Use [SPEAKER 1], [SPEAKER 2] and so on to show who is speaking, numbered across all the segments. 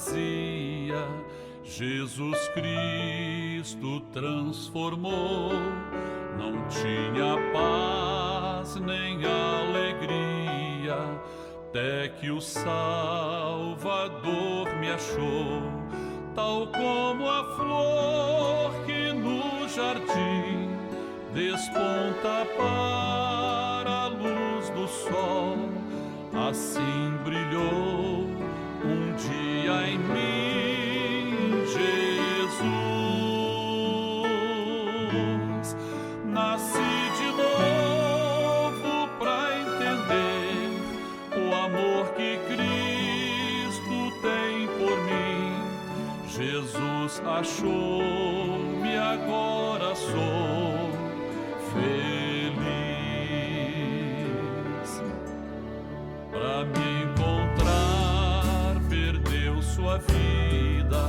[SPEAKER 1] vazia, Jesus Cristo transformou. Não tinha paz nem alegria, até que o Salvador me achou. Tal como a flor que no jardim desponta para a luz do sol, assim brilhou um dia em mim Jesus. Nasci de novo pra entender o amor que Cristo tem por mim. Jesus achou-me, agora sou feliz. Pra me encontrar, perdeu sua vida,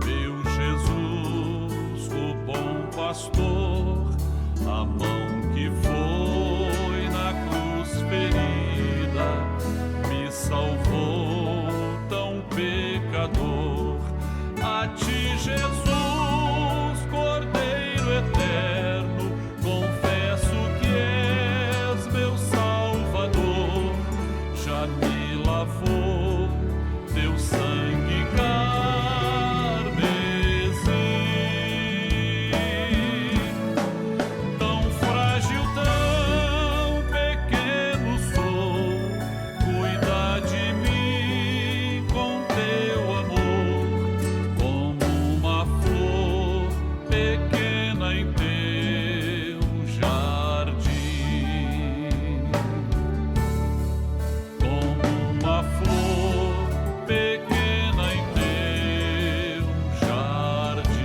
[SPEAKER 1] meu Jesus, o bom pastor. A mão que foi na cruz ferida me salvou, tão pecador. A ti, Jesus, Cordeiro eterno, confesso que és meu Salvador. Já me lavou teu sangue carmesim. Tão frágil, tão pequeno sou, cuida de mim com teu amor, como uma flor pequena em teu jardim. Como uma flor pequena em teu jardim.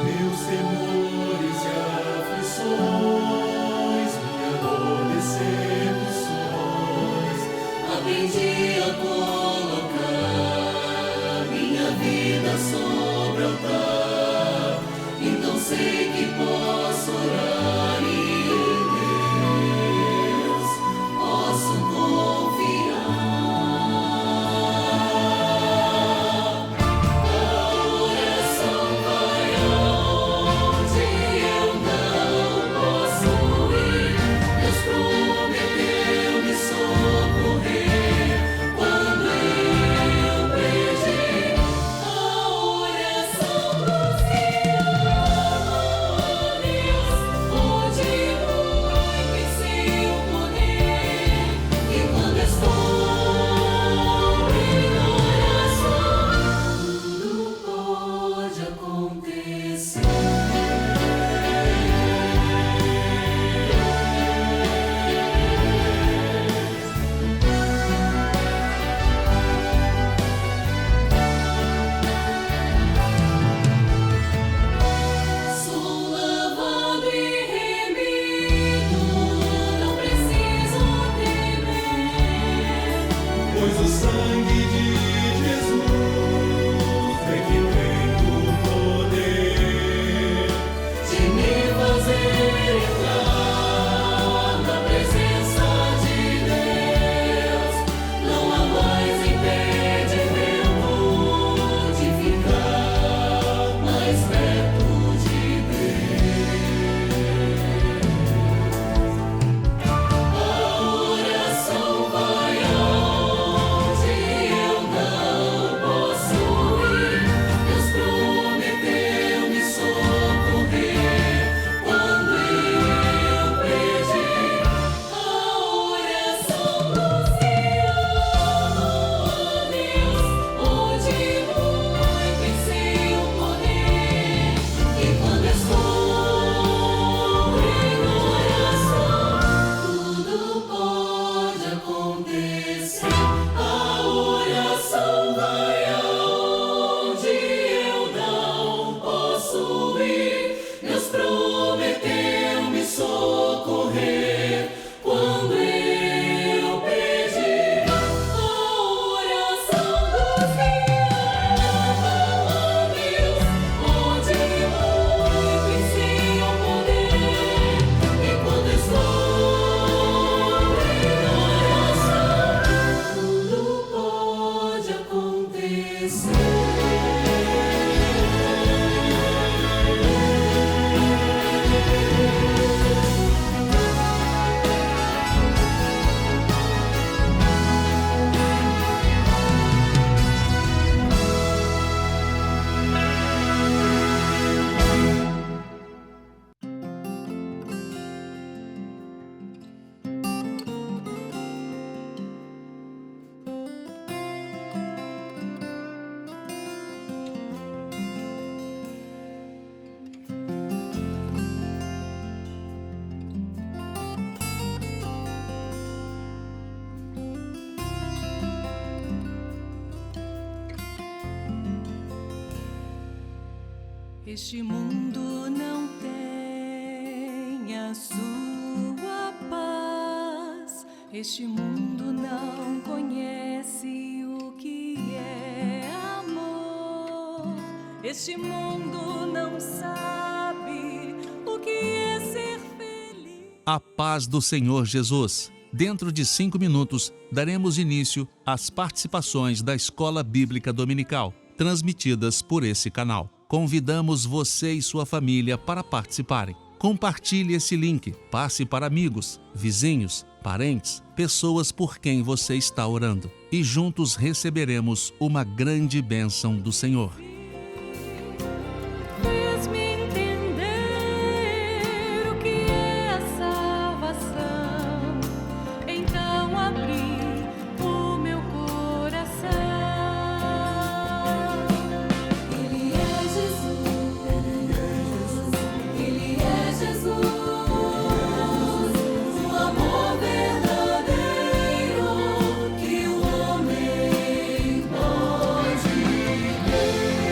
[SPEAKER 2] Meus temores e aflições, minha dor, decepções, aprendi a colocar minha vida sobre o altar. Então sei que posso orar e em Deus posso confiar. Pois o sangue de Jesus é que tem o poder.
[SPEAKER 3] Este mundo não tem a sua paz. Este mundo não conhece o que é amor. Este mundo não sabe o que é ser feliz.
[SPEAKER 4] A paz do Senhor Jesus. Dentro de 5 minutos, daremos início às participações da Escola Bíblica Dominical, transmitidas por esse canal. Convidamos você e sua família para participarem. Compartilhe esse link, passe para amigos, vizinhos, parentes, pessoas por quem você está orando. E juntos receberemos uma grande bênção do Senhor.
[SPEAKER 3] Fez-me entender o que é a salvação. Então abri o meu coração. Ele é Jesus. Ele é Jesus. O amor verdadeiro que o homem pode ter.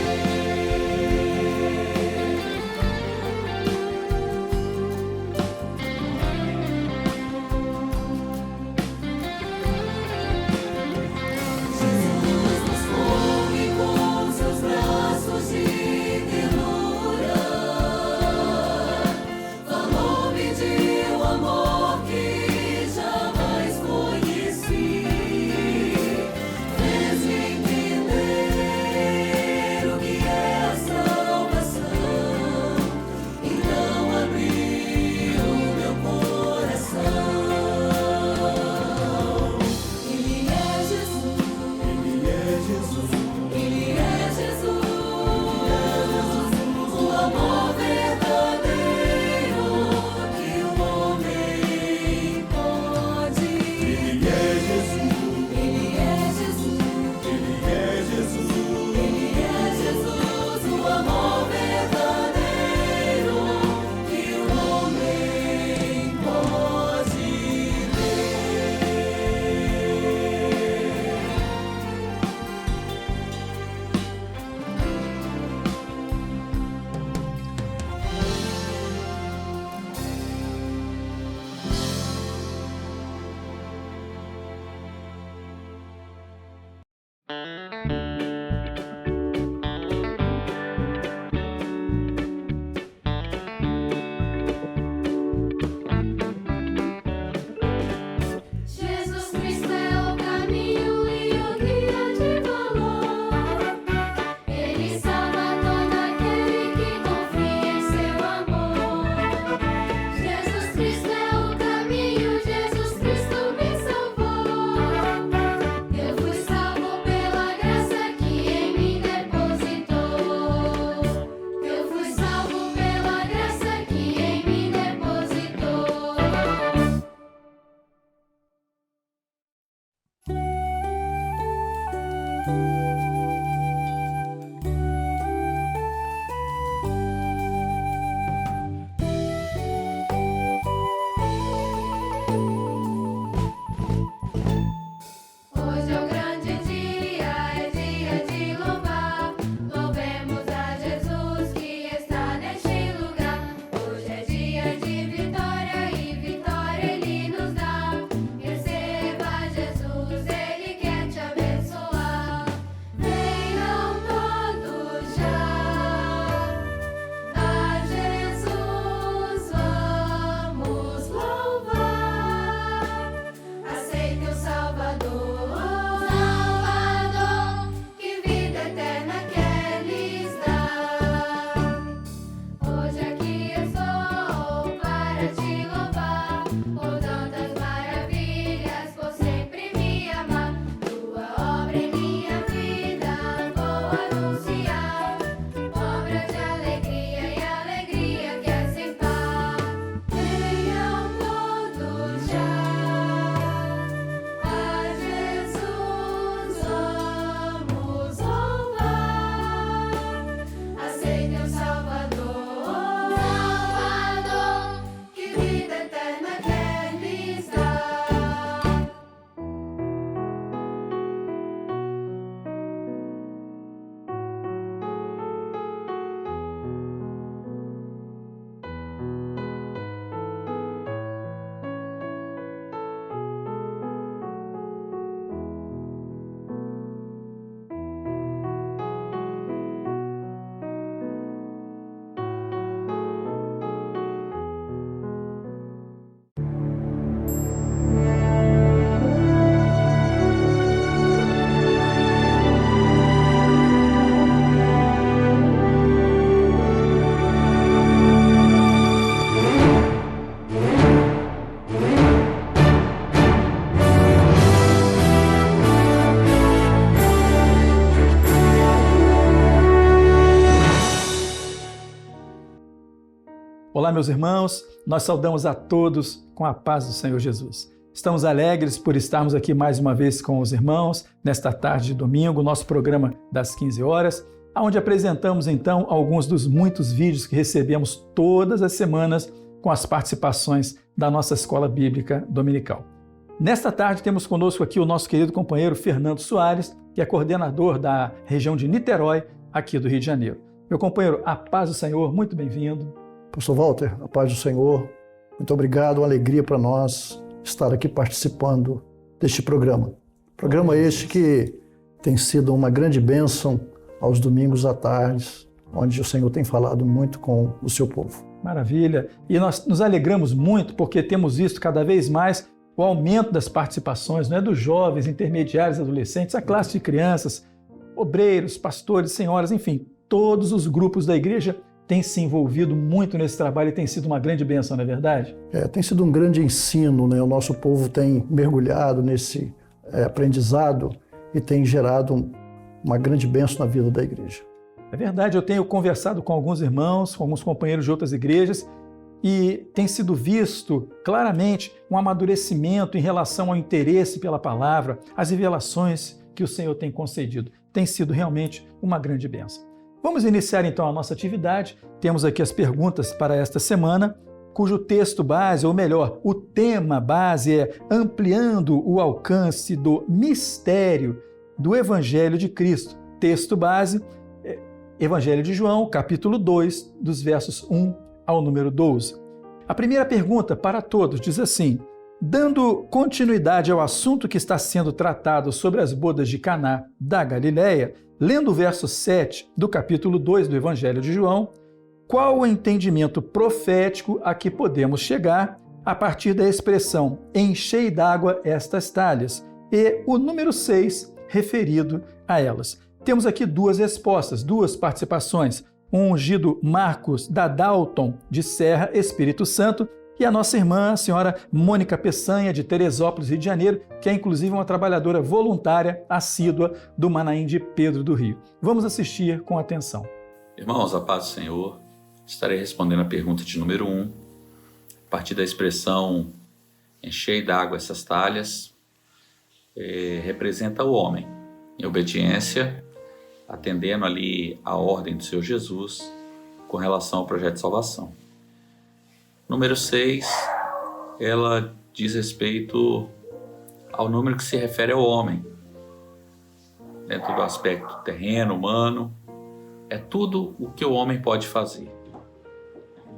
[SPEAKER 5] meus irmãos, nós saudamos a todos com a paz do Senhor Jesus. Estamos alegres por estarmos aqui mais uma vez com os irmãos, nesta tarde de domingo, nosso programa das 15 horas, onde apresentamos então alguns dos muitos vídeos que recebemos todas as semanas com as participações da nossa Escola Bíblica Dominical. Nesta tarde temos conosco aqui o nosso querido companheiro Fernando Soares, que é coordenador da região de Niterói, aqui do Rio de Janeiro. Meu companheiro, a paz do Senhor, muito bem-vindo.
[SPEAKER 6] Pastor Walter, a paz do Senhor, muito obrigado, uma alegria para nós estar aqui participando deste programa. Programa este que tem sido uma grande bênção aos domingos à tarde, onde o Senhor tem falado muito com o seu povo.
[SPEAKER 5] Maravilha! E nós nos alegramos muito porque temos visto cada vez mais o aumento das participações, não é, dos jovens, intermediários, adolescentes, a classe de crianças, obreiros, pastores, senhoras, enfim, todos os grupos da igreja têm se envolvido muito nesse trabalho e tem sido uma grande bênção, não é verdade?
[SPEAKER 6] Tem sido um grande ensino, né? O nosso povo tem mergulhado nesse aprendizado e tem gerado uma grande bênção na vida da igreja.
[SPEAKER 5] É verdade, eu tenho conversado com alguns irmãos, com alguns companheiros de outras igrejas, e tem sido visto claramente um amadurecimento em relação ao interesse pela palavra, as revelações que o Senhor tem concedido. Tem sido realmente uma grande bênção. Vamos iniciar então a nossa atividade. Temos aqui as perguntas para esta semana, cujo texto base, ou melhor, o tema base é ampliando o alcance do mistério do Evangelho de Cristo. Texto base, Evangelho de João, capítulo 2, dos versos 1 ao número 12. A primeira pergunta para todos diz assim: dando continuidade ao assunto que está sendo tratado sobre as bodas de Caná da Galileia, lendo o verso 7 do capítulo 2 do Evangelho de João, qual o entendimento profético a que podemos chegar a partir da expressão enchei d'água estas talhas e o número 6 referido a elas? Temos aqui duas respostas, duas participações. Um ungido Marcos da Dalton, de Serra, Espírito Santo, e a nossa irmã, a senhora Mônica Peçanha, de Teresópolis, Rio de Janeiro, que é inclusive uma trabalhadora voluntária assídua do Manaim de Pedro do Rio. Vamos assistir com atenção.
[SPEAKER 7] Irmãos, a paz do Senhor, estarei respondendo a pergunta de número 1, a partir da expressão enchei d'água essas talhas, representa o homem, em obediência, atendendo ali a ordem do Senhor Jesus com relação ao projeto de salvação. Número 6, ela diz respeito ao número que se refere ao homem, dentro do aspecto terreno, humano, é tudo o que o homem pode fazer,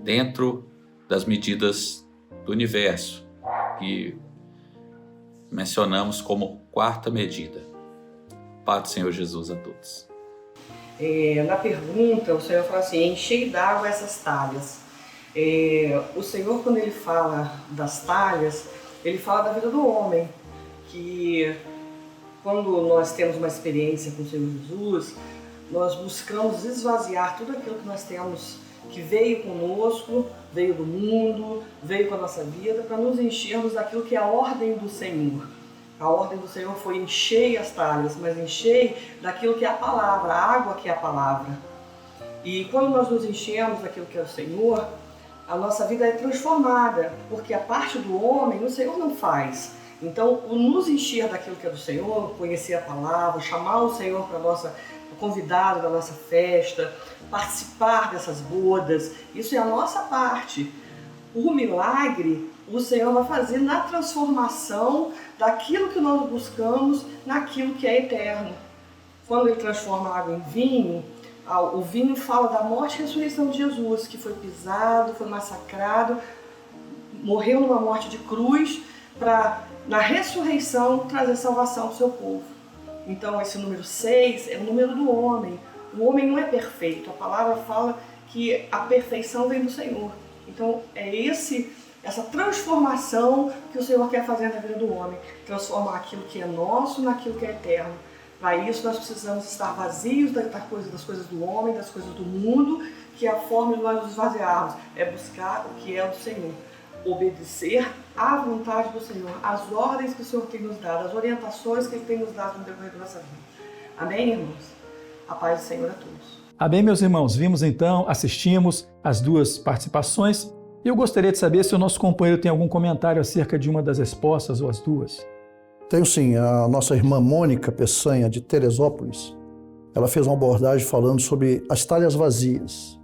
[SPEAKER 7] dentro das medidas do universo, que mencionamos como quarta medida. Paz do Senhor Jesus a todos.
[SPEAKER 8] Na pergunta, o Senhor fala assim, enchei d'água essas talhas. O Senhor, quando Ele fala das talhas, Ele fala da vida do homem, que quando nós temos uma experiência com o Senhor Jesus, nós buscamos esvaziar tudo aquilo que nós temos, que veio conosco, veio do mundo, veio com a nossa vida, para nos enchermos daquilo que é a ordem do Senhor. A ordem do Senhor foi enchei as talhas, mas enchei daquilo que é a palavra, a água que é a palavra. E quando nós nos enchemos daquilo que é o Senhor, a nossa vida é transformada, porque a parte do homem o Senhor não faz. Então, o nos encher daquilo que é do Senhor, conhecer a palavra, chamar o Senhor para o convidado da nossa festa, participar dessas bodas, isso é a nossa parte. O milagre o Senhor vai fazer na transformação daquilo que nós buscamos naquilo que é eterno. Quando Ele transforma a água em vinho, o vinho fala da morte e ressurreição de Jesus, que foi pisado, foi massacrado, morreu numa morte de cruz, para na ressurreição trazer salvação para o seu povo. Então esse número 6 é o número do homem. O homem não é perfeito, a palavra fala que a perfeição vem do Senhor. Então é essa transformação que o Senhor quer fazer na vida do homem, transformar aquilo que é nosso naquilo que é eterno. Para isso nós precisamos estar vazios das coisas do homem, das coisas do mundo, que é a forma de nós nos esvaziarmos, é buscar o que é do Senhor, obedecer à vontade do Senhor, as ordens que o Senhor tem nos dado, as orientações que Ele tem nos dado no decorrer da nossa vida. Amém, irmãos? A paz do Senhor a todos.
[SPEAKER 5] Amém, meus irmãos. Vimos então, assistimos as duas participações Eu gostaria de saber se o nosso companheiro tem algum comentário acerca de uma das respostas ou as duas.
[SPEAKER 6] Tenho sim. A nossa irmã Mônica Peçanha, de Teresópolis, ela fez uma abordagem falando sobre as talhas vazias.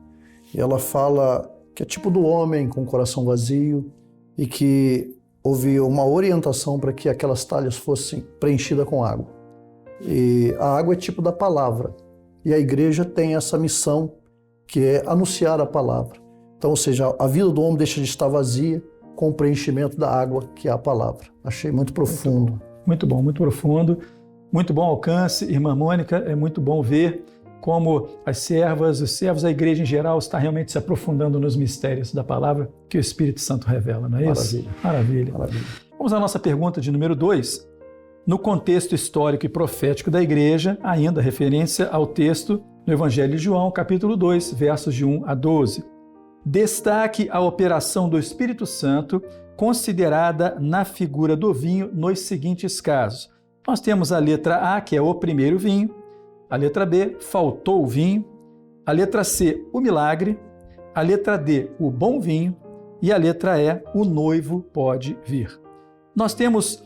[SPEAKER 6] E ela fala que é tipo do homem com o coração vazio e que houve uma orientação para que aquelas talhas fossem preenchidas com água. E a água é tipo da palavra. E a igreja tem essa missão, que é anunciar a palavra. Então, ou seja, a vida do homem deixa de estar vazia com o preenchimento da água, que é a palavra. Achei muito profundo.
[SPEAKER 5] Muito bom, muito profundo. Muito bom alcance, irmã Mônica. É muito bom ver como as servas, os servos, a igreja em geral está realmente se aprofundando nos mistérios da palavra que o Espírito Santo revela, não é isso?
[SPEAKER 6] Maravilha.
[SPEAKER 5] Maravilha. Vamos à nossa pergunta de número 2. No contexto histórico e profético da igreja, ainda referência ao texto no Evangelho de João, capítulo 2, versos de 1 a 12. Destaque a operação do Espírito Santo considerada na figura do vinho nos seguintes casos. Nós temos a letra A, que é o primeiro vinho, a letra B, faltou o vinho, a letra C, o milagre, a letra D, o bom vinho e a letra E, o noivo pode vir. Nós temos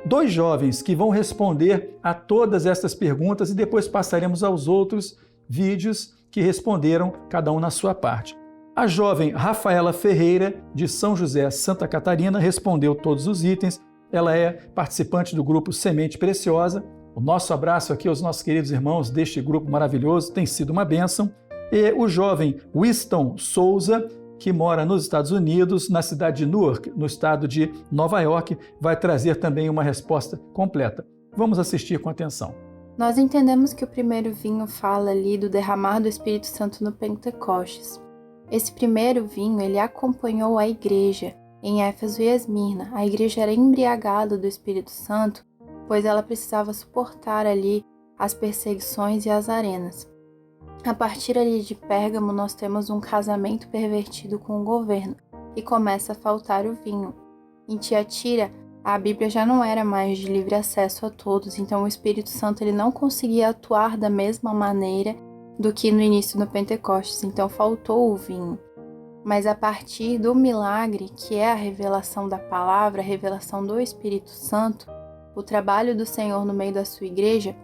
[SPEAKER 5] 2 jovens que vão responder a todas estas perguntas e depois passaremos aos outros vídeos que responderam, cada um na sua parte. A jovem Rafaela Ferreira, de São José, Santa Catarina, respondeu todos os itens. Ela é participante do grupo Semente Preciosa. O nosso abraço aqui aos nossos queridos irmãos deste grupo maravilhoso, tem sido uma bênção. E o jovem Winston Souza, que mora nos Estados Unidos, na cidade de Newark, no estado de Nova York, vai trazer também uma resposta completa. Vamos assistir com atenção.
[SPEAKER 9] Nós entendemos que o primeiro vinho fala ali do derramar do Espírito Santo no Pentecostes. Esse primeiro vinho, ele acompanhou a igreja em Éfeso e Esmirna. A igreja era embriagada do Espírito Santo, pois ela precisava suportar ali as perseguições e as arenas. A partir ali de Pérgamo, nós temos um casamento pervertido com o governo e começa a faltar o vinho. Em Tiatira, a Bíblia já não era mais de livre acesso a todos, então o Espírito Santo ele não conseguia atuar da mesma maneira do que no início do Pentecostes, então faltou o vinho. Mas a partir do milagre, que é a revelação da palavra, a revelação do Espírito Santo, o trabalho do Senhor no meio da sua igreja,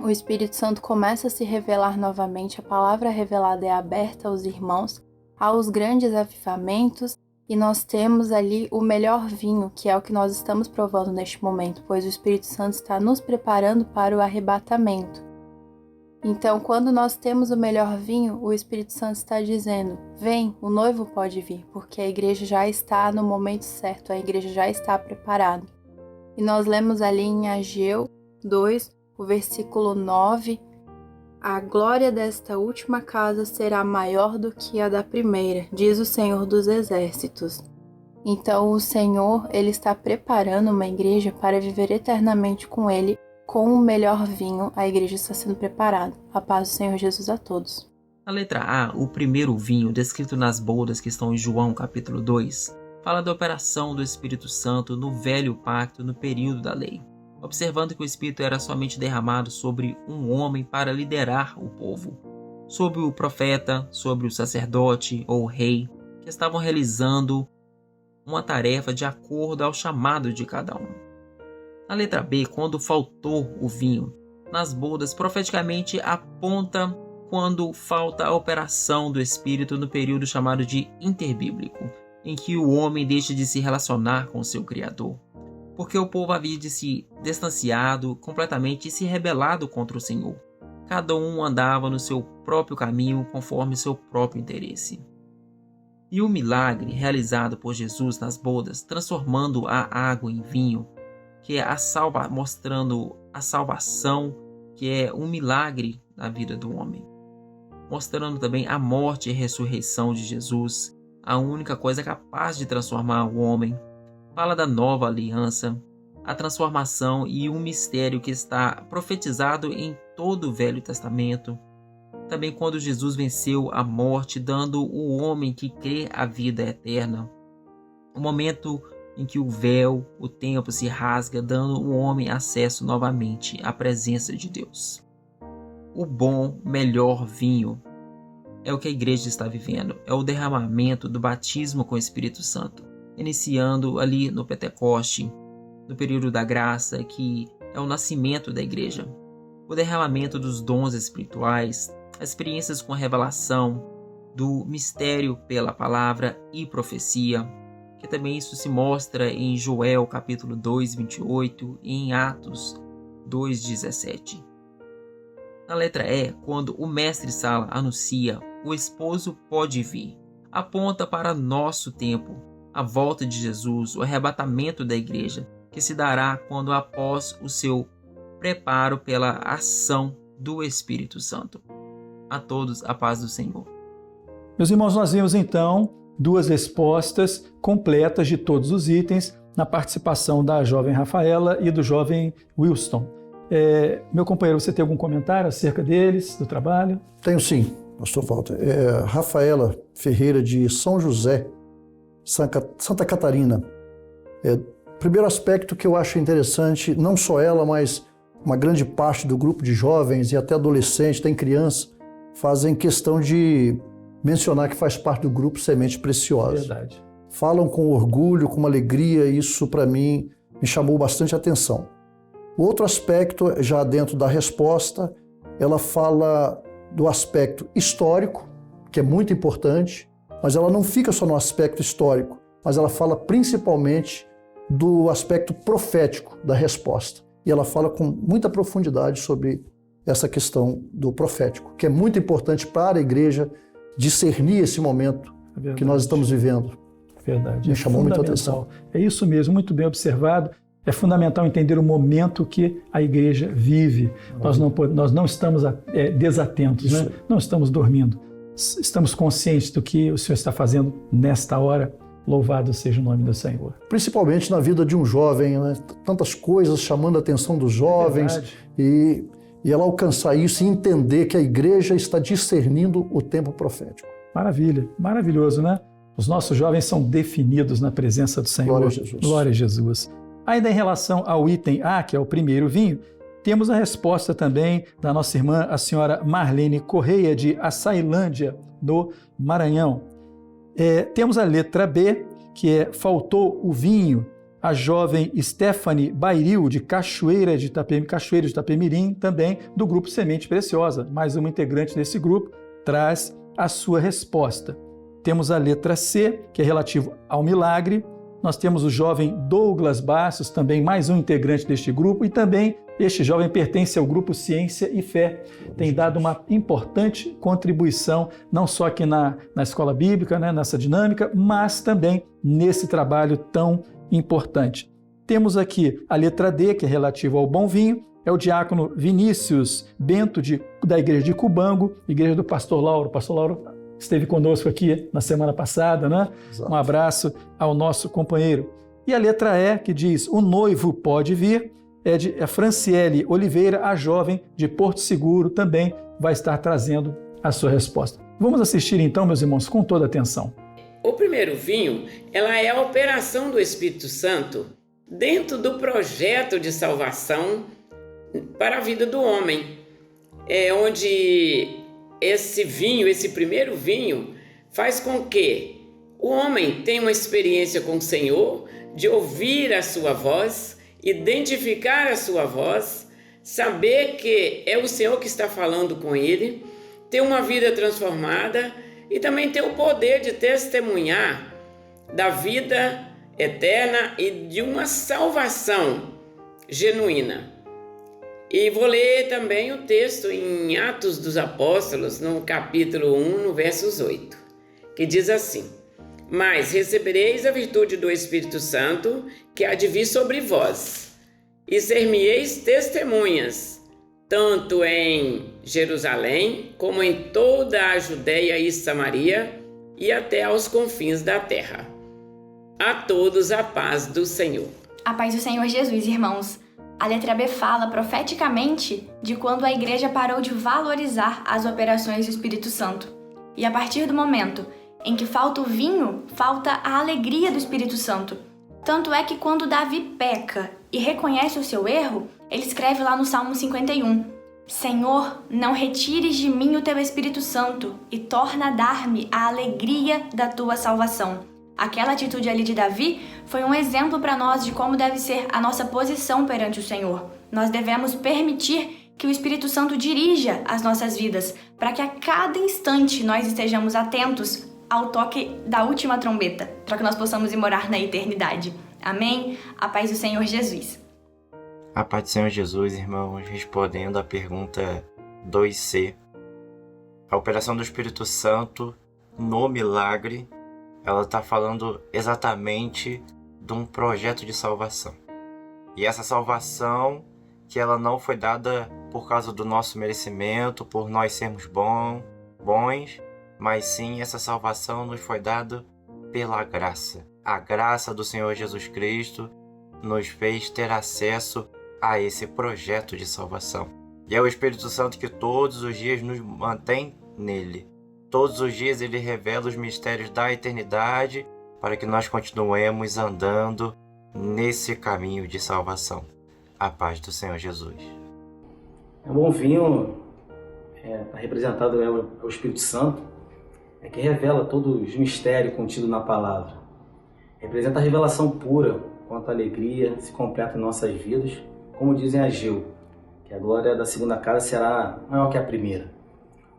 [SPEAKER 9] o Espírito Santo começa a se revelar novamente, a palavra revelada é aberta aos irmãos, aos grandes avivamentos, e nós temos ali o melhor vinho, que é o que nós estamos provando neste momento, pois o Espírito Santo está nos preparando para o arrebatamento. Então, quando nós temos o melhor vinho, o Espírito Santo está dizendo, vem, o noivo pode vir, porque a igreja já está no momento certo, a igreja já está preparada. E nós lemos ali em Ageu 2, o versículo 9, a glória desta última casa será maior do que a da primeira, diz o Senhor dos Exércitos. Então, o Senhor, ele está preparando uma igreja para viver eternamente com ele, com o melhor vinho, a igreja está sendo preparada. A paz do Senhor Jesus a todos.
[SPEAKER 10] Na letra A, o primeiro vinho, descrito nas bodas que estão em João capítulo 2, fala da operação do Espírito Santo no velho pacto no período da lei, observando que o Espírito era somente derramado sobre um homem para liderar o povo, sobre o profeta, sobre o sacerdote ou rei, que estavam realizando uma tarefa de acordo ao chamado de cada um. Na letra B, quando faltou o vinho, nas bodas, profeticamente aponta quando falta a operação do Espírito no período chamado de interbíblico, em que o homem deixa de se relacionar com seu Criador, porque o povo havia de se distanciado completamente e se rebelado contra o Senhor. Cada um andava no seu próprio caminho, conforme seu próprio interesse. E o milagre realizado por Jesus nas bodas, transformando a água em vinho, que é mostrando a salvação, que é um milagre na vida do homem. Mostrando também a morte e ressurreição de Jesus, a única coisa capaz de transformar o homem. Fala da nova aliança, a transformação e um mistério que está profetizado em todo o Velho Testamento. Também quando Jesus venceu a morte, dando o homem que crê a vida eterna. O momento em que o véu, o templo se rasga, dando ao homem acesso novamente à presença de Deus. O bom, melhor vinho é o que a igreja está vivendo, é o derramamento do batismo com o Espírito Santo, iniciando ali no Pentecoste, no período da graça, que é o nascimento da igreja. O derramamento dos dons espirituais, as experiências com a revelação, do mistério pela palavra e profecia, que também isso se mostra em Joel capítulo 2, 28 e em Atos 2, 17. Na letra E, quando o mestre Sala anuncia o esposo pode vir, aponta para nosso tempo, a volta de Jesus, o arrebatamento da igreja, que se dará quando após o seu preparo pela ação do Espírito Santo. A todos a paz do Senhor.
[SPEAKER 5] Meus irmãos, nós vimos então 2 respostas completas de todos os itens na participação da jovem Rafaela e do jovem Wilson. Meu companheiro, você tem algum comentário acerca deles, do trabalho?
[SPEAKER 6] Tenho sim, pastor Walter. Rafaela Ferreira de São José, Santa Catarina. Primeiro aspecto que eu acho interessante, não só ela, mas uma grande parte do grupo de jovens e até adolescentes, tem criança, fazem questão de mencionar que faz parte do grupo Semente Preciosa.
[SPEAKER 5] Verdade.
[SPEAKER 6] Falam com orgulho, com uma alegria, e isso para mim me chamou bastante atenção. O outro aspecto, já dentro da resposta, ela fala do aspecto histórico, que é muito importante, mas ela não fica só no aspecto histórico, mas ela fala principalmente do aspecto profético da resposta. E ela fala com muita profundidade sobre essa questão do profético, que é muito importante para a igreja discernir esse momento que nós estamos vivendo.
[SPEAKER 5] Verdade.
[SPEAKER 6] Me chamou muita atenção.
[SPEAKER 5] É isso mesmo, muito bem observado. É fundamental entender o momento que a igreja vive. Nós não estamos desatentos, né? Não estamos dormindo. Estamos conscientes do que o Senhor está fazendo nesta hora. Louvado seja o nome do Senhor.
[SPEAKER 6] Principalmente na vida de um jovem, né? Tantas coisas chamando a atenção dos jovens, e ela alcançar isso e entender que a igreja está discernindo o tempo profético.
[SPEAKER 5] Maravilha, maravilhoso, né? Os nossos jovens são definidos na presença do Senhor.
[SPEAKER 6] Glória a Jesus.
[SPEAKER 5] Glória a Jesus. Ainda em relação ao item A, que é o primeiro vinho, temos a resposta também da nossa irmã, a senhora Marlene Correia, de Açailândia, no Maranhão. Temos a letra B, que é faltou o vinho, a jovem Stephanie Bairil, de Cachoeira de Itapemirim, também do grupo Semente Preciosa. Mais uma integrante desse grupo traz a sua resposta. Temos a letra C, que é relativo ao milagre. Nós temos o jovem Douglas Bastos, também mais um integrante deste grupo, e também este jovem pertence ao grupo Ciência e Fé. Tem dado uma importante contribuição, não só aqui na escola bíblica, né, nessa dinâmica, mas também nesse trabalho tão importante. Temos aqui a letra D, que é relativa ao bom vinho, é o diácono Vinícius Bento, da igreja de Cubango, igreja do pastor Lauro. Pastor Lauro esteve conosco aqui na semana passada, né? Exato. Um abraço ao nosso companheiro. E a letra E, que diz, o noivo pode vir, é de Franciele Oliveira, a jovem de Porto Seguro, também vai estar trazendo a sua resposta. Vamos assistir então, meus irmãos, com toda atenção.
[SPEAKER 11] O primeiro vinho, ela é a operação do Espírito Santo dentro do projeto de salvação para a vida do homem, onde esse vinho, esse primeiro vinho, faz com que o homem tenha uma experiência com o Senhor, de ouvir a sua voz, identificar a sua voz, saber que é o Senhor que está falando com ele, ter uma vida transformada e também ter o poder de testemunhar da vida eterna e de uma salvação genuína. E vou ler também o texto em Atos dos Apóstolos, no capítulo 1, no versos 8, que diz assim: mas recebereis a virtude do Espírito Santo, que há de vir sobre vós, e ser-me-eis testemunhas, tanto em Jerusalém, como em toda a Judéia e Samaria, e até aos confins da terra. A todos a paz do Senhor.
[SPEAKER 12] A paz do Senhor Jesus, irmãos. A letra B fala profeticamente de quando a igreja parou de valorizar as operações do Espírito Santo. E a partir do momento em que falta o vinho, falta a alegria do Espírito Santo. Tanto é que quando Davi peca e reconhece o seu erro, ele escreve lá no Salmo 51, Senhor, não retires de mim o teu Espírito Santo e torna a dar-me a alegria da tua salvação. Aquela atitude ali de Davi foi um exemplo para nós de como deve ser a nossa posição perante o Senhor. Nós devemos permitir que o Espírito Santo dirija as nossas vidas, para que a cada instante nós estejamos atentos ao toque da última trombeta, para que nós possamos ir morar na eternidade. Amém? A paz do Senhor Jesus.
[SPEAKER 13] A paz do Senhor Jesus, irmãos, respondendo à pergunta 2C. A operação do Espírito Santo no milagre, ela está falando exatamente de um projeto de salvação. E essa salvação, que ela não foi dada por causa do nosso merecimento, por nós sermos bons, mas sim essa salvação nos foi dada pela graça. A graça do Senhor Jesus Cristo nos fez ter acesso a esse projeto de salvação. E é o Espírito Santo que todos os dias nos mantém nele. Todos os dias ele revela os mistérios da eternidade para que nós continuemos andando nesse caminho de salvação. A paz do Senhor Jesus.
[SPEAKER 14] O bom vinho está representado ao Espírito Santo, que revela todos os mistérios contidos na palavra. Representa a revelação pura, quanto a alegria se completa em nossas vidas, como dizem Ageu, que a glória da segunda casa será maior que a primeira.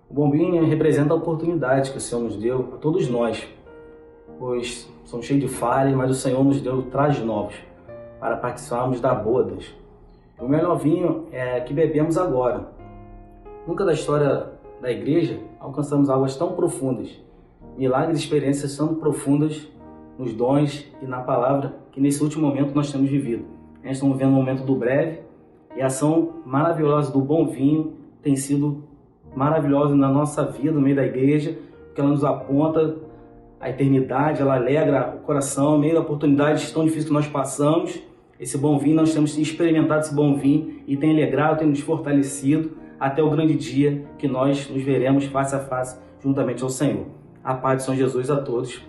[SPEAKER 14] O bom vinho representa a oportunidade que o Senhor nos deu a todos nós, pois somos cheios de falhas, mas o Senhor nos deu trajes novos para participarmos da bodas. O melhor vinho é que bebemos agora. Nunca da história da igreja alcançamos águas tão profundas, milagres e experiências tão profundas nos dons e na palavra que nesse último momento nós temos vivido. Nós estamos vivendo um momento do breve e a ação maravilhosa do bom vinho tem sido maravilhosa na nossa vida, no meio da igreja, porque ela nos aponta a eternidade, ela alegra o coração, no meio da oportunidade tão difícil que nós passamos. Esse bom vinho, nós temos experimentado esse bom vinho e tem alegrado, tem nos fortalecido até o grande dia que nós nos veremos face a face juntamente ao Senhor. A paz de São Jesus a todos.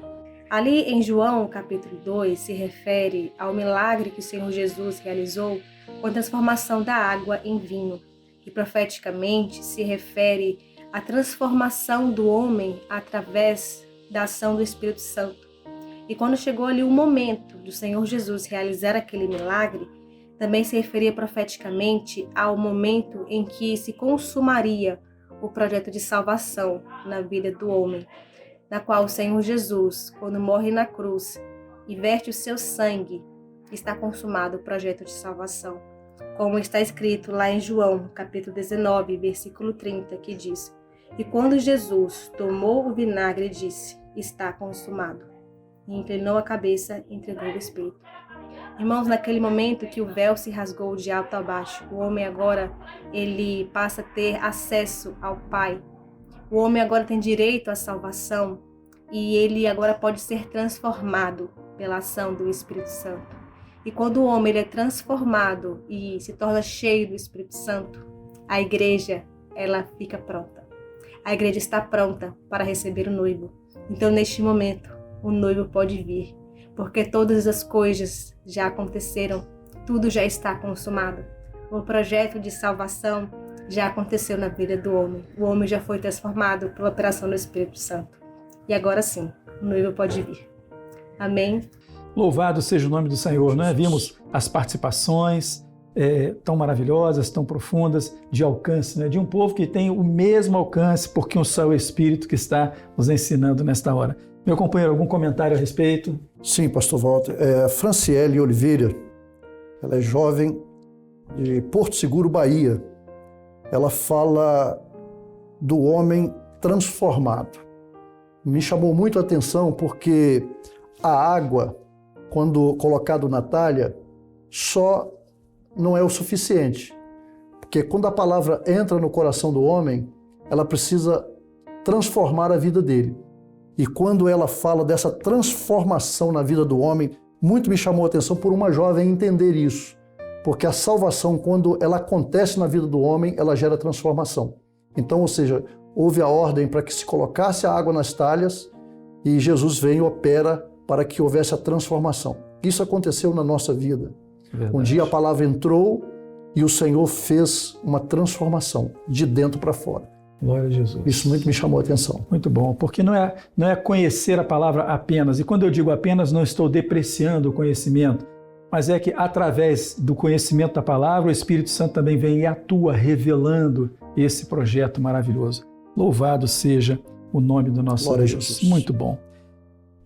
[SPEAKER 15] Ali em João, capítulo 2, se refere ao milagre que o Senhor Jesus realizou com a transformação da água em vinho, e profeticamente se refere à transformação do homem através da ação do Espírito Santo. E quando chegou ali o momento do Senhor Jesus realizar aquele milagre, também se referia profeticamente ao momento em que se consumaria o projeto de salvação na vida do homem, na qual o Senhor Jesus, quando morre na cruz e verte o seu sangue, está consumado o projeto de salvação. Como está escrito lá em João, capítulo 19, versículo 30, que diz: "E quando Jesus tomou o vinagre, disse: está consumado. E inclinou a cabeça e entregou o Espírito." Irmãos, naquele momento que o véu se rasgou de alto a baixo, o homem agora ele passa a ter acesso ao Pai. O homem agora tem direito à salvação e ele agora pode ser transformado pela ação do Espírito Santo. E quando o homem ele é transformado e se torna cheio do Espírito Santo, a igreja ela fica pronta. A igreja está pronta para receber o noivo. Então, neste momento, o noivo pode vir, porque todas as coisas já aconteceram, tudo já está consumado. O projeto de salvação já aconteceu na vida do homem. O homem já foi transformado pela operação do Espírito Santo. E agora sim, o noivo pode vir. Amém?
[SPEAKER 5] Louvado seja o nome do Senhor, né? Vimos as participações tão maravilhosas, tão profundas, de alcance, né? De um povo que tem o mesmo alcance, porque um só é o Espírito que está nos ensinando nesta hora. Meu companheiro, algum comentário a respeito?
[SPEAKER 6] Sim, pastor Walter. Franciele Oliveira, ela é jovem de Porto Seguro, Bahia. Ela fala do homem transformado. Me chamou muito a atenção porque a água, quando colocado na talha, só não é o suficiente. Porque quando a palavra entra no coração do homem, ela precisa transformar a vida dele. E quando ela fala dessa transformação na vida do homem, muito me chamou a atenção por uma jovem entender isso. Porque a salvação, quando ela acontece na vida do homem, ela gera transformação. Então, ou seja, houve a ordem para que se colocasse a água nas talhas e Jesus vem e opera para que houvesse a transformação. Isso aconteceu na nossa vida. Verdade. Um dia a palavra entrou e o Senhor fez uma transformação de dentro para fora.
[SPEAKER 5] Glória a Jesus.
[SPEAKER 6] Isso muito me chamou a atenção.
[SPEAKER 5] Muito bom, porque não é conhecer a palavra apenas. E quando eu digo apenas, não estou depreciando o conhecimento, mas é que através do conhecimento da palavra, o Espírito Santo também vem e atua, revelando esse projeto maravilhoso. Louvado seja o nome do nosso
[SPEAKER 6] Glória
[SPEAKER 5] Deus.
[SPEAKER 6] a Jesus.
[SPEAKER 5] Muito bom.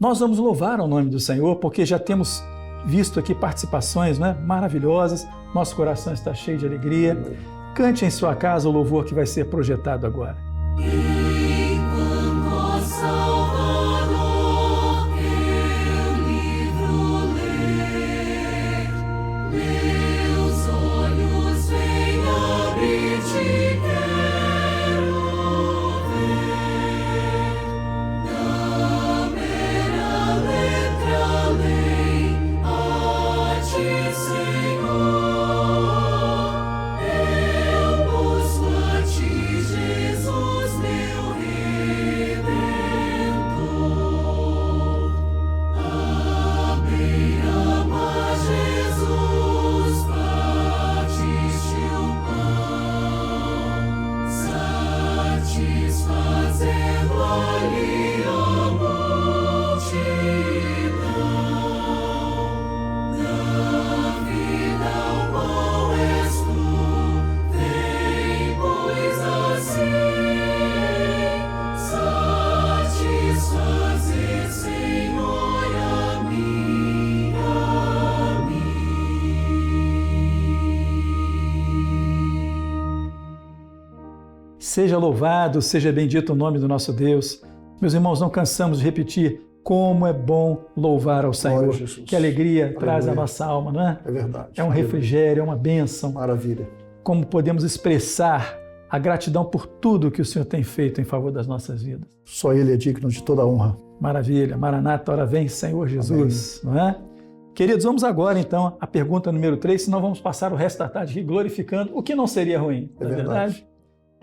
[SPEAKER 5] Nós vamos louvar ao nome do Senhor, porque já temos visto aqui participações, né, maravilhosas. Nosso coração está cheio de alegria. Cante em sua casa o louvor que vai ser projetado agora.
[SPEAKER 2] Enquanto Salvador teu livro ler, meus olhos vêm abrir-te, quero ver. Da mera letra lei a ti, Senhor.
[SPEAKER 5] Seja louvado, seja bendito o nome do nosso Deus. Meus irmãos, não cansamos de repetir como é bom louvar ao Senhor. Que alegria traz a nossa alma, não é?
[SPEAKER 6] É verdade.
[SPEAKER 5] É um refrigério, é uma bênção.
[SPEAKER 6] Maravilha.
[SPEAKER 5] Como podemos expressar a gratidão por tudo que o Senhor tem feito em favor das nossas vidas.
[SPEAKER 6] Só Ele é digno de toda a honra.
[SPEAKER 5] Maravilha. Maranata, ora vem, Senhor Jesus. Amém. Não é? Queridos, vamos agora então à pergunta número 3, senão vamos passar o resto da tarde aqui glorificando, o que não seria ruim, não é verdade?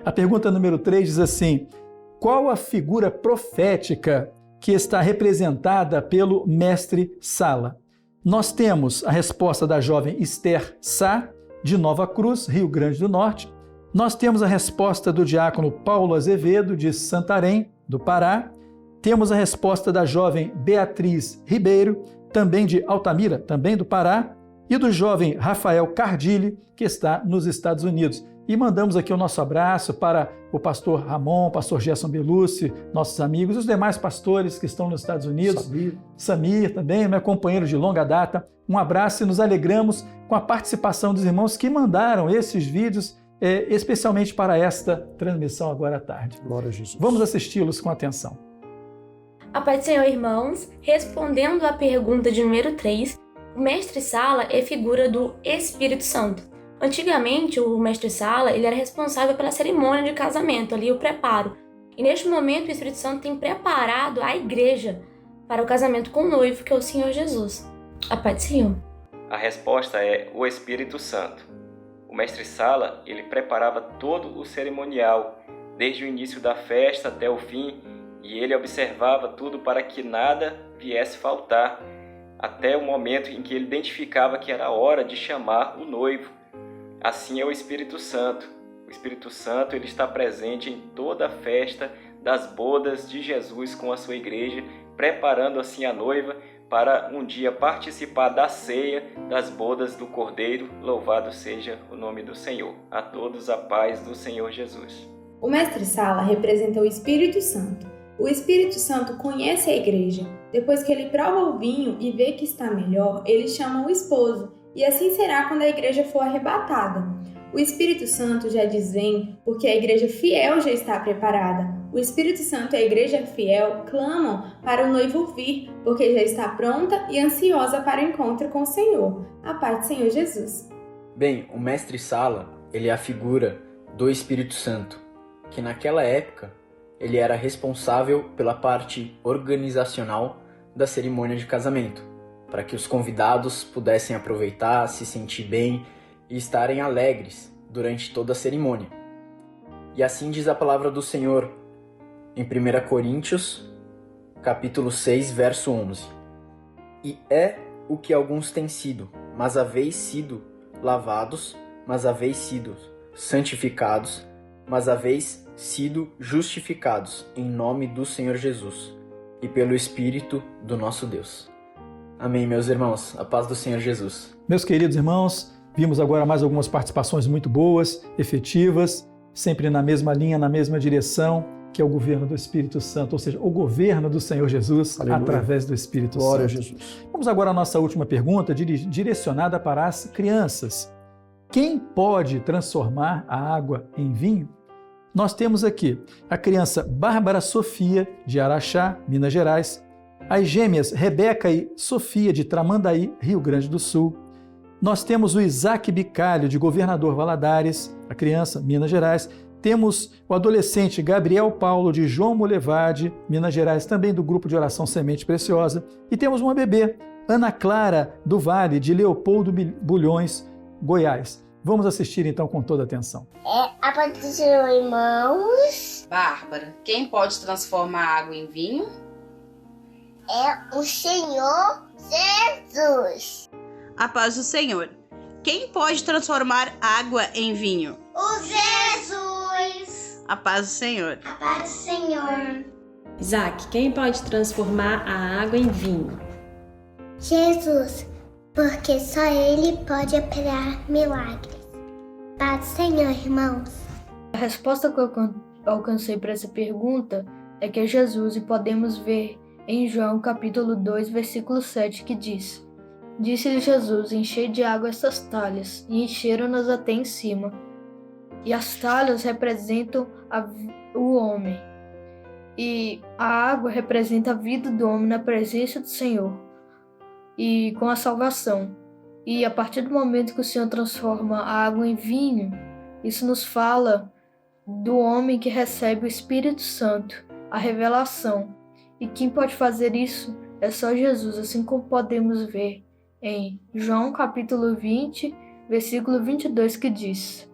[SPEAKER 5] A pergunta número 3 diz assim: qual a figura profética que está representada pelo mestre Sala? Nós temos a resposta da jovem Esther Sá, de Nova Cruz, Rio Grande do Norte. Nós temos a resposta do diácono Paulo Azevedo, de Santarém, do Pará. Temos a resposta da jovem Beatriz Ribeiro, também de Altamira, também do Pará. E do jovem Rafael Cardilli, que está nos Estados Unidos. E mandamos aqui o nosso abraço para o pastor Ramon, pastor Gerson Belucci, nossos amigos, e os demais pastores que estão nos Estados Unidos. Samir também, meu companheiro de longa data. Um abraço e nos alegramos com a participação dos irmãos que mandaram esses vídeos, especialmente para esta transmissão agora à tarde.
[SPEAKER 6] Glória a Jesus.
[SPEAKER 5] Vamos assisti-los com atenção.
[SPEAKER 16] A paz do Senhor, irmãos. Respondendo à pergunta de número 3, o mestre Sala é figura do Espírito Santo. Antigamente, o mestre Sala ele era responsável pela cerimônia de casamento, ali o preparo. E neste momento, o Espírito Santo tem preparado a igreja para o casamento com o noivo, que é o Senhor Jesus. A paz do Senhor.
[SPEAKER 17] A resposta é o Espírito Santo. O mestre Sala, ele preparava todo o cerimonial, desde o início da festa até o fim, e ele observava tudo para que nada viesse faltar, até o momento em que ele identificava que era a hora de chamar o noivo. Assim é o Espírito Santo. O Espírito Santo ele está presente em toda a festa das bodas de Jesus com a sua igreja, preparando assim a noiva para um dia participar da ceia das bodas do Cordeiro. Louvado seja o nome do Senhor. A todos a paz do Senhor Jesus.
[SPEAKER 18] O mestre Sala representa o Espírito Santo. O Espírito Santo conhece a igreja. Depois que ele prova o vinho e vê que está melhor, ele chama o esposo. E assim será quando a igreja for arrebatada. O Espírito Santo já diz vem, porque a igreja fiel já está preparada. O Espírito Santo e a igreja fiel clamam para o noivo vir, porque já está pronta e ansiosa para o encontro com o Senhor. A paz do Senhor Jesus.
[SPEAKER 19] Bem, o mestre Sala, ele é a figura do Espírito Santo, que naquela época ele era responsável pela parte organizacional da cerimônia de casamento, para que os convidados pudessem aproveitar, se sentir bem e estarem alegres durante toda a cerimônia. E assim diz a palavra do Senhor em 1 Coríntios, capítulo 6, verso 11. E é o que alguns têm sido, mas haveis sido lavados, mas haveis sido santificados, mas haveis sido justificados em nome do Senhor Jesus e pelo Espírito do nosso Deus. Amém, meus irmãos. A paz do Senhor Jesus.
[SPEAKER 5] Meus queridos irmãos, vimos agora mais algumas participações muito boas, efetivas, sempre na mesma linha, na mesma direção, que é o governo do Espírito Santo, ou seja, o governo do Senhor Jesus. Aleluia. Através do Espírito
[SPEAKER 6] Glória
[SPEAKER 5] Santo.
[SPEAKER 6] A Jesus.
[SPEAKER 5] Vamos agora à nossa última pergunta, direcionada para as crianças. Quem pode transformar a água em vinho? Nós temos aqui a criança Bárbara Sofia, de Araxá, Minas Gerais, as gêmeas Rebeca e Sofia, de Tramandaí, Rio Grande do Sul. Nós temos o Isaac Bicalho, de Governador Valadares, a criança, Minas Gerais. Temos o adolescente Gabriel Paulo, de João Molevade, Minas Gerais, também do grupo de oração Semente Preciosa. E temos uma bebê, Ana Clara do Vale, de Leopoldo Bulhões, Goiás. Vamos assistir então com toda atenção.
[SPEAKER 20] A paz do Senhor, irmãos.
[SPEAKER 21] Bárbara, quem pode transformar água em vinho?
[SPEAKER 20] É o Senhor Jesus.
[SPEAKER 22] A paz do Senhor. Quem pode transformar água em vinho?
[SPEAKER 20] O Jesus.
[SPEAKER 22] A paz do Senhor.
[SPEAKER 20] A paz do Senhor.
[SPEAKER 23] Isaac, quem pode transformar a água em vinho?
[SPEAKER 20] Jesus, porque só Ele pode operar milagres. Paz do Senhor, irmãos.
[SPEAKER 24] A resposta que eu alcancei para essa pergunta é que é Jesus, e podemos ver em João capítulo 2, versículo 7, que diz: Disse-lhe Jesus, enchei de água essas talhas, e encheram-nas até em cima. E as talhas representam o homem, e a água representa a vida do homem na presença do Senhor, e com a salvação. E a partir do momento que o Senhor transforma a água em vinho, isso nos fala do homem que recebe o Espírito Santo, a revelação. E quem pode fazer isso é só Jesus, assim como podemos ver em João capítulo 20, versículo 22, que diz: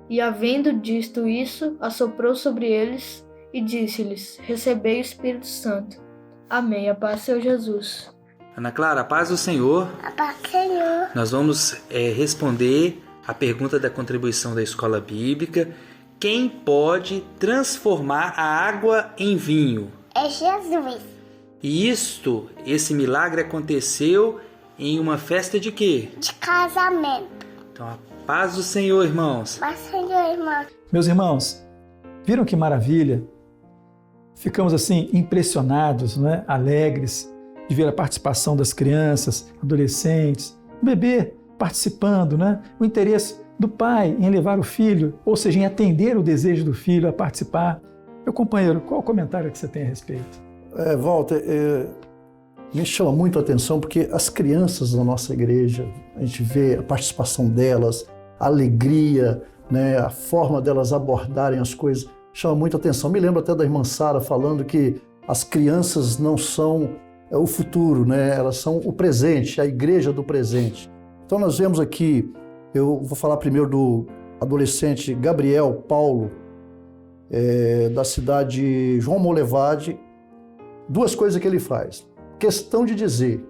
[SPEAKER 24] E havendo dito isso, assoprou sobre eles e disse-lhes: Recebei o Espírito Santo. Amém. A paz do Senhor Jesus.
[SPEAKER 25] Ana Clara, a paz do Senhor.
[SPEAKER 20] A paz do Senhor.
[SPEAKER 25] Nós vamos responder a pergunta da contribuição da Escola Bíblica. Quem pode transformar a água em vinho?
[SPEAKER 20] É Jesus.
[SPEAKER 25] E esse milagre aconteceu em uma festa de quê?
[SPEAKER 20] De casamento.
[SPEAKER 25] Então, a paz do Senhor, irmãos.
[SPEAKER 20] Paz do Senhor, irmãos.
[SPEAKER 5] Meus irmãos, viram que maravilha? Ficamos assim impressionados, né? Alegres de ver a participação das crianças, adolescentes, o bebê participando, né? O interesse do pai em levar o filho, ou seja, em atender o desejo do filho a participar. Meu companheiro, qual o comentário que você tem a respeito?
[SPEAKER 6] Walter, me chama muito a atenção porque as crianças da nossa igreja, a gente vê a participação delas, a alegria, né, a forma delas abordarem as coisas, chama muito a atenção. Me lembro até da irmã Sara falando que as crianças não são o futuro, né? Elas são o presente, a igreja do presente. Então nós vemos aqui, eu vou falar primeiro do adolescente Gabriel Paulo, da cidade de João Molevade. Duas coisas que ele faz. Questão de dizer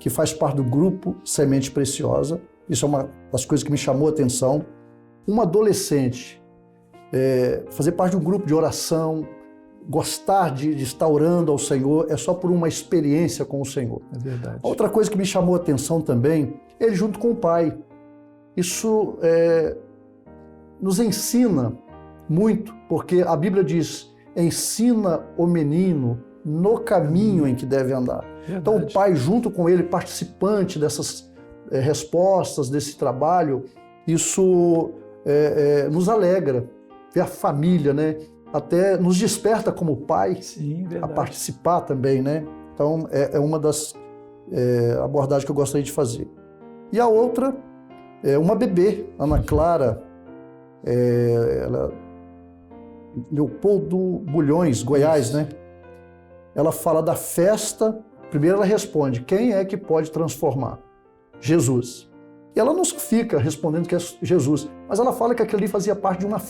[SPEAKER 6] que faz parte do grupo Semente Preciosa, isso é uma das coisas que me chamou a atenção. Um adolescente fazer parte de um grupo de oração, gostar de estar orando ao Senhor, é só por uma experiência com o Senhor.
[SPEAKER 5] É verdade.
[SPEAKER 6] Outra coisa que me chamou a atenção também, ele junto com o pai. Isso nos ensina muito, porque a Bíblia diz, ensina o menino no caminho em que deve andar. Verdade. Então o pai junto com ele, participante dessas respostas, desse trabalho, isso nos alegra, ver a família, né? Até nos desperta como pai.
[SPEAKER 5] Sim,
[SPEAKER 6] a participar também, né? Então é uma das abordagens que eu gostaria de fazer. E a outra é uma bebê, Ana Clara, ela, Leopoldo Bulhões, Goiás, né? Ela fala da festa, primeiro ela responde, quem é que pode transformar? Jesus. E ela não fica respondendo que é Jesus, mas ela fala que aquilo ali fazia parte de uma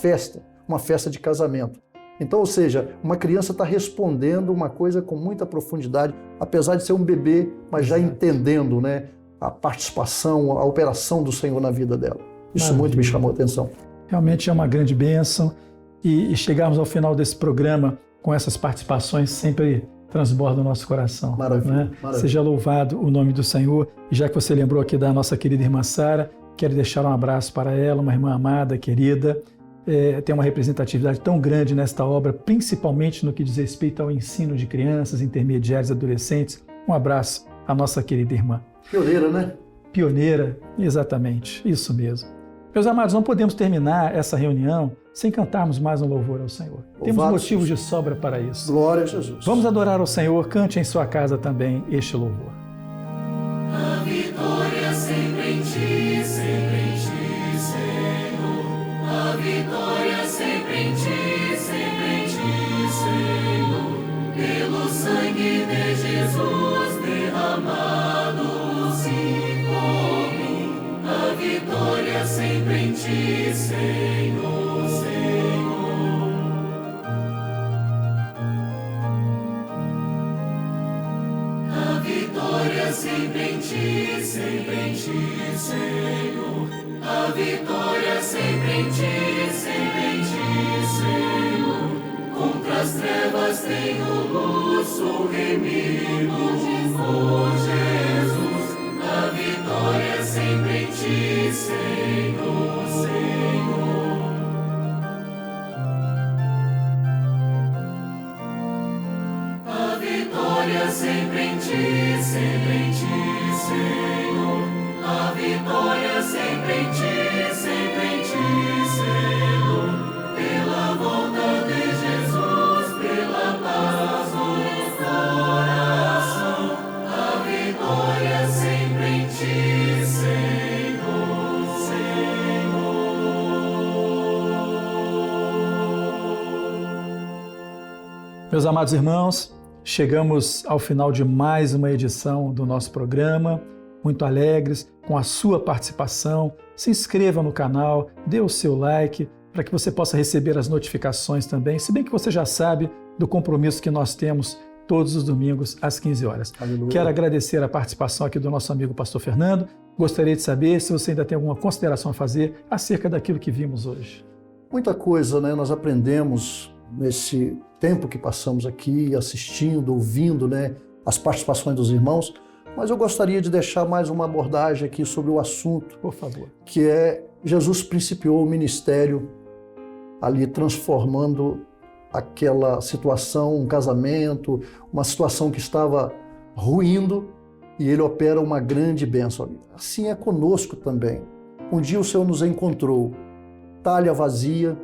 [SPEAKER 6] festa de casamento. Então, ou seja, uma criança está respondendo uma coisa com muita profundidade, apesar de ser um bebê, mas já entendendo, né, a participação, a operação do Senhor na vida dela. Isso muito me chamou a atenção.
[SPEAKER 5] Realmente é uma grande bênção e chegarmos ao final desse programa com essas participações sempre transborda o nosso coração.
[SPEAKER 6] Maravilha,
[SPEAKER 5] né?
[SPEAKER 6] maravilha.
[SPEAKER 5] Seja louvado o nome do Senhor. E já que você lembrou aqui da nossa querida irmã Sara, quero deixar um abraço para ela, uma irmã amada, querida. Tem uma representatividade tão grande nesta obra, principalmente no que diz respeito ao ensino de crianças, intermediários, adolescentes. Um abraço à nossa querida irmã.
[SPEAKER 6] Pioneira, né?
[SPEAKER 5] Pioneira, exatamente, isso mesmo. Meus amados, não podemos terminar essa reunião sem cantarmos mais um louvor ao Senhor. Temos motivos de sobra para isso.
[SPEAKER 6] Glória a Jesus.
[SPEAKER 5] Vamos adorar ao Senhor, cante em sua casa também este louvor.
[SPEAKER 2] A vitória sempre em ti, Senhor. A vitória sempre em ti, Senhor. Pelo sangue de Jesus derramado por mim. A vitória sempre em ti, Senhor. A vitória sempre em ti, Senhor. A vitória sempre em ti, Senhor. Contra as trevas tenho luz, sou remido por Jesus. A vitória sempre em ti, Senhor, Senhor. A vitória sempre em ti, Senhor. A vitória sempre em ti, Senhor. Pela volta de Jesus, pela paz no coração. A vitória sempre em ti, Senhor, Senhor.
[SPEAKER 5] Meus amados irmãos, chegamos ao final de mais uma edição do nosso programa, muito alegres com a sua participação. Se inscreva no canal, dê o seu like, para que você possa receber as notificações também, se bem que você já sabe do compromisso que nós temos todos os domingos às 15 horas.
[SPEAKER 6] Aleluia.
[SPEAKER 5] Quero agradecer a participação aqui do nosso amigo pastor Fernando. Gostaria de saber se você ainda tem alguma consideração a fazer acerca daquilo que vimos hoje.
[SPEAKER 6] Muita coisa, né? Nós aprendemos nesse tempo que passamos aqui, assistindo, ouvindo, né, as participações dos irmãos, mas eu gostaria de deixar mais uma abordagem aqui sobre o assunto,
[SPEAKER 5] por favor,
[SPEAKER 6] que é Jesus principiou o ministério ali transformando aquela situação, um casamento, uma situação que estava ruindo, e ele opera uma grande bênção ali. Assim é conosco também. Um dia o Senhor nos encontrou, talha vazia,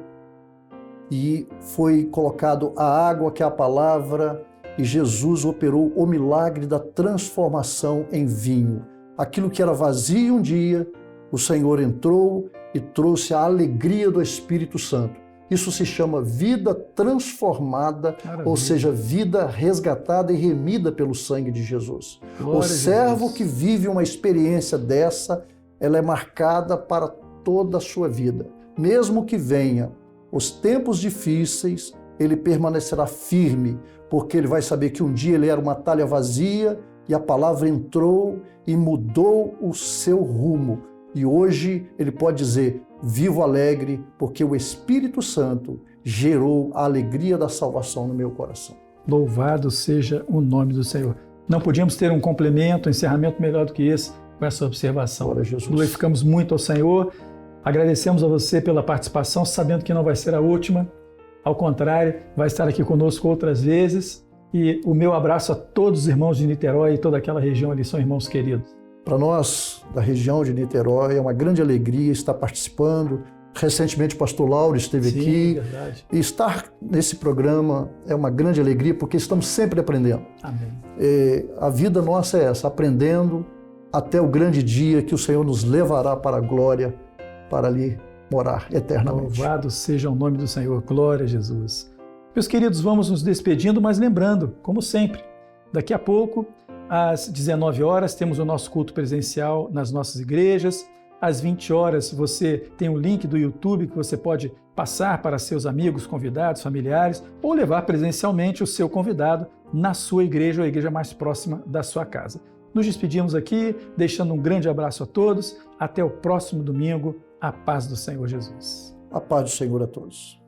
[SPEAKER 6] e foi colocado a água, que é a palavra, e Jesus operou o milagre da transformação em vinho. Aquilo que era vazio um dia, o Senhor entrou e trouxe a alegria do Espírito Santo. Isso se chama vida transformada,
[SPEAKER 5] Maravilha.
[SPEAKER 6] ou seja, vida resgatada e remida pelo sangue de Jesus.
[SPEAKER 5] Glória
[SPEAKER 6] O
[SPEAKER 5] a
[SPEAKER 6] servo
[SPEAKER 5] Jesus.
[SPEAKER 6] que vive uma experiência dessa, ela é marcada para toda a sua vida. Mesmo que venha os tempos difíceis, ele permanecerá firme, porque ele vai saber que um dia ele era uma talha vazia e a palavra entrou e mudou o seu rumo. E hoje ele pode dizer, vivo alegre, porque o Espírito Santo gerou a alegria da salvação no meu coração.
[SPEAKER 5] Louvado seja o nome do Senhor. Não podíamos ter um complemento, um encerramento melhor do que esse com essa observação.
[SPEAKER 6] Glória a Jesus.
[SPEAKER 5] Glorificamos muito ao Senhor. Agradecemos a você pela participação, sabendo que não vai ser a última. Ao contrário, vai estar aqui conosco outras vezes. E o meu abraço a todos os irmãos de Niterói e toda aquela região ali, são irmãos queridos.
[SPEAKER 6] Para nós, da região de Niterói, é uma grande alegria estar participando. Recentemente o pastor Lauro esteve
[SPEAKER 5] Sim,
[SPEAKER 6] aqui.
[SPEAKER 5] verdade.
[SPEAKER 6] E estar nesse programa é uma grande alegria, porque estamos sempre aprendendo.
[SPEAKER 5] Amém.
[SPEAKER 6] A vida nossa é essa, aprendendo até o grande dia que o Senhor nos levará para a glória, para ali morar eternamente.
[SPEAKER 5] Louvado seja o nome do Senhor. Glória a Jesus. Meus queridos, vamos nos despedindo, mas lembrando, como sempre, daqui a pouco, às 19 horas, temos o nosso culto presencial nas nossas igrejas. Às 20 horas, você tem um link do YouTube que você pode passar para seus amigos, convidados, familiares, ou levar presencialmente o seu convidado na sua igreja ou a igreja mais próxima da sua casa. Nos despedimos aqui, deixando um grande abraço a todos. Até o próximo domingo. A paz do Senhor Jesus.
[SPEAKER 6] A paz do Senhor a todos.